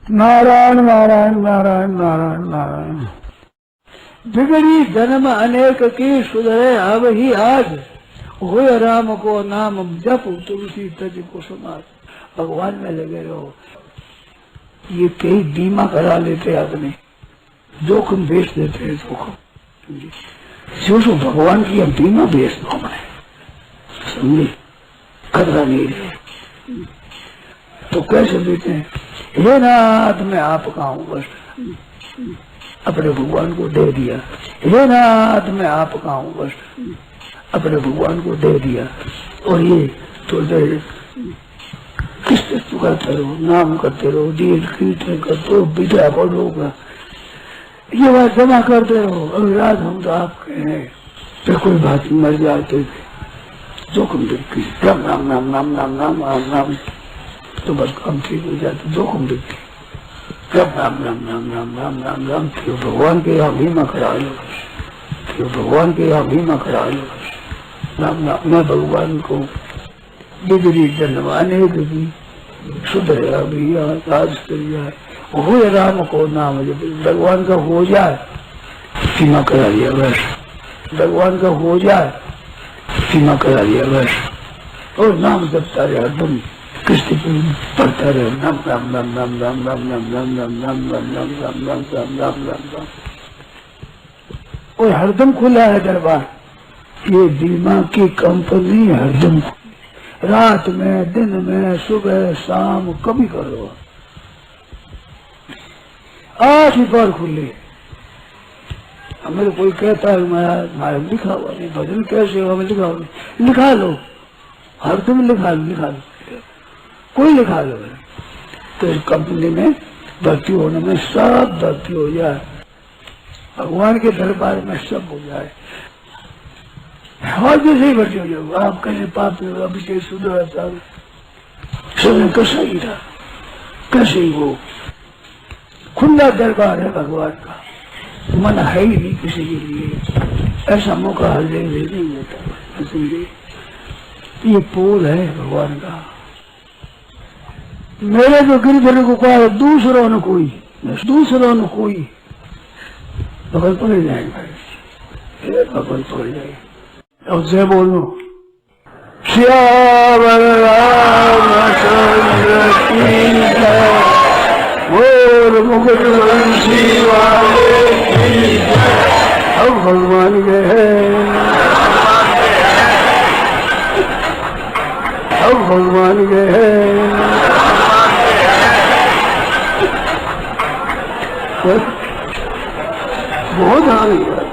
नारायण नारायण नारायण नारायण नारायण। बिगड़ी जन्म अनेक की सुधरे अब ही आज, होय राम को नाम जप तुलसी तज को सुनार। भगवान में लगे रहो। ये कई बीमा करा लेते अपने, जोखिम बेच देते हैं जोखिम। जो भगवान की हम बीमा बेच दो हमने, समझे, खतरा नहीं रहे। तो कैसे देते हैं? हे नाथ मैं आपका हूँ, बस अपने भगवान को दे दिया। हे नाथ मैं आपका हूँ, बस अपने भगवान को दे दिया। और ये तो किस करते रहो, नाम करते रहो, दीन कीर्तन करते रहो, विद्या पढ़ो, ये बात जमा करते रहो। अभी रात हम तो आपके हैं, फिर कोई बात मर जाते जोखिम दिखती, राम राम राम राम राम राम राम राम, तो बस काम ठीक हो जाते। जोखिम दिखती, राम राम राम राम राम राम राम राम, क्यों भगवान के यहाँ भीमा करा लो, क्यों भगवान के यहाँ भीमा करा लो। राम राम मैं भगवान को बिगड़ी जन्माने की सुधरे अभी आज कर जाए, हो राम को नाम जब भगवान का हो जाए, सीमा करा लिया बस। भगवान का हो जाए, सीमा करा लिया बस। और नाम जपता रहे हरदम, कृष्ण पढ़ता रहे, राम राम राम राम राम राम राम राम राम राम राम राम राम राम राम राम राम राम। और हरदम खुला है दरबार, ये बीमा की कंपनी हरदम, रात में दिन में सुबह शाम कभी करो, 8 ही बार खुले। हमें कोई कहता है हमारे लिखा हुआ नहीं, भजन कैसे हो, हमें लिखा हुआ नहीं, लिखा लो, हरदम लिखा लो, कोई लिखा लो। तो इस कंपनी में भर्ती होने में सब भर्ती हो जाए, भगवान के दरबार में सब हो जाए, और जैसे ही भर्ती हो जाओ। आप कैसे पाप अभी कैसे सुधरा चालू, सब कैसा ही था, कैसे ही वो खुला दरबार है भगवान का, मन है ही नहीं किसी के लिए, ऐसा मौका हर जगह नहीं होता। इसलिए ये पोल है भगवान का। मेरे तो गिरधर को कहा दूसरों न कोई, दूसरों न कोई, भगवान पकड़ जाएंगे, भगवान पकड़ जाएंगे। और जय बोलो श्यावर रामचंद्र की जय, बोल मुकुट वंशी वाले की जय। अब भगवान के हैं, अब भगवान के हैं, बहुत हानि है।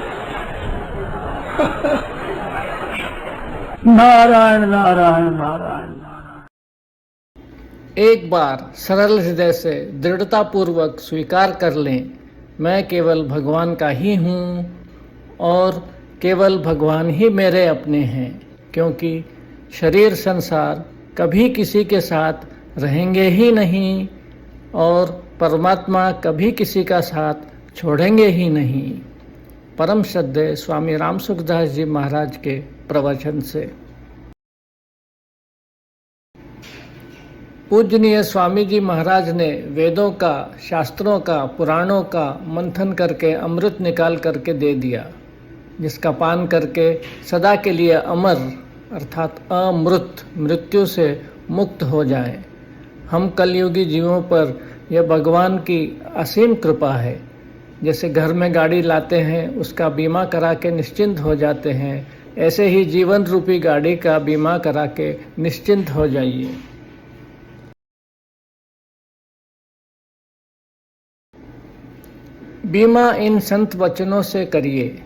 नारायण नारायण नारायण नारायण। एक बार सरल हृदय से दृढ़ता पूर्वक स्वीकार कर लें, मैं केवल भगवान का ही हूँ और केवल भगवान ही मेरे अपने हैं, क्योंकि शरीर संसार कभी किसी के साथ रहेंगे ही नहीं और परमात्मा कभी किसी का साथ छोड़ेंगे ही नहीं। परम श्रद्धेय स्वामी राम सुखदास जी महाराज के प्रवचन से। पूजनीय स्वामी जी महाराज ने वेदों का, शास्त्रों का, पुराणों का मंथन करके अमृत निकाल करके दे दिया, जिसका पान करके सदा के लिए अमर अर्थात अमृत मृत्यु से मुक्त हो जाएं। हम कलयुगी जीवों पर यह भगवान की असीम कृपा है। जैसे घर में गाड़ी लाते हैं, उसका बीमा करा के निश्चिंत हो जाते हैं, ऐसे ही जीवन रूपी गाड़ी का बीमा करा के निश्चिंत हो जाइए। बीमा इन संत वचनों से करिए।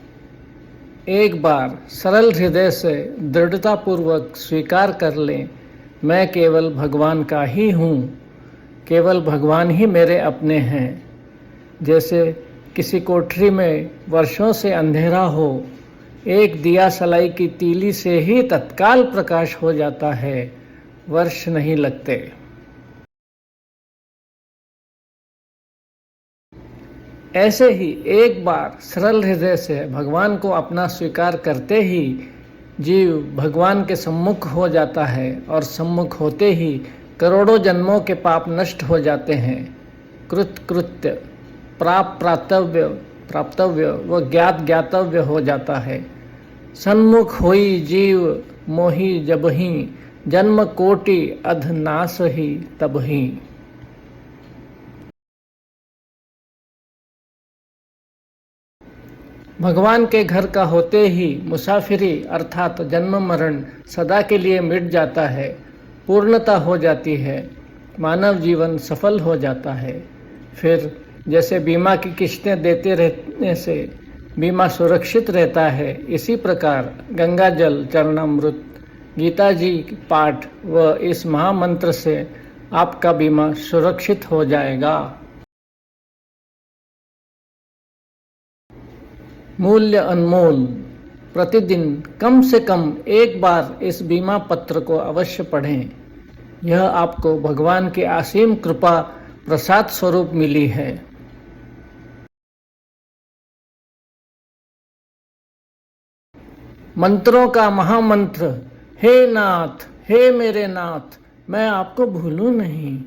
एक बार सरल हृदय से दृढ़ता पूर्वक स्वीकार कर लें, मैं केवल भगवान का ही हूँ, केवल भगवान ही मेरे अपने हैं। जैसे किसी कोठरी में वर्षों से अंधेरा हो, एक दिया सलाई की तीली से ही तत्काल प्रकाश हो जाता है, वर्ष नहीं लगते। ऐसे ही एक बार सरल हृदय से भगवान को अपना स्वीकार करते ही जीव भगवान के सम्मुख हो जाता है और सम्मुख होते ही करोड़ों जन्मों के पाप नष्ट हो जाते हैं। कृत्य, प्राप्तव्य प्राप्तव्य व ज्ञातव्य हो जाता है। सन्मुख होई जीव मोहि जबहि, जन्म कोटि अध नास ही तबहि। भगवान के घर का होते ही मुसाफिरी अर्थात जन्म मरण सदा के लिए मिट जाता है, पूर्णता हो जाती है, मानव जीवन सफल हो जाता है। फिर जैसे बीमा की किस्तें देते रहने से बीमा सुरक्षित रहता है, इसी प्रकार गंगा जल चरणामृत, गीता जी पाठ व इस महामंत्र से आपका बीमा सुरक्षित हो जाएगा। मूल्य अनमोल। प्रतिदिन कम से कम एक बार इस बीमा पत्र को अवश्य पढ़ें। यह आपको भगवान की असीम कृपा प्रसाद स्वरूप मिली है। मंत्रों का महामंत्र, हे नाथ, हे मेरे नाथ, मैं आपको भूलूं नहीं।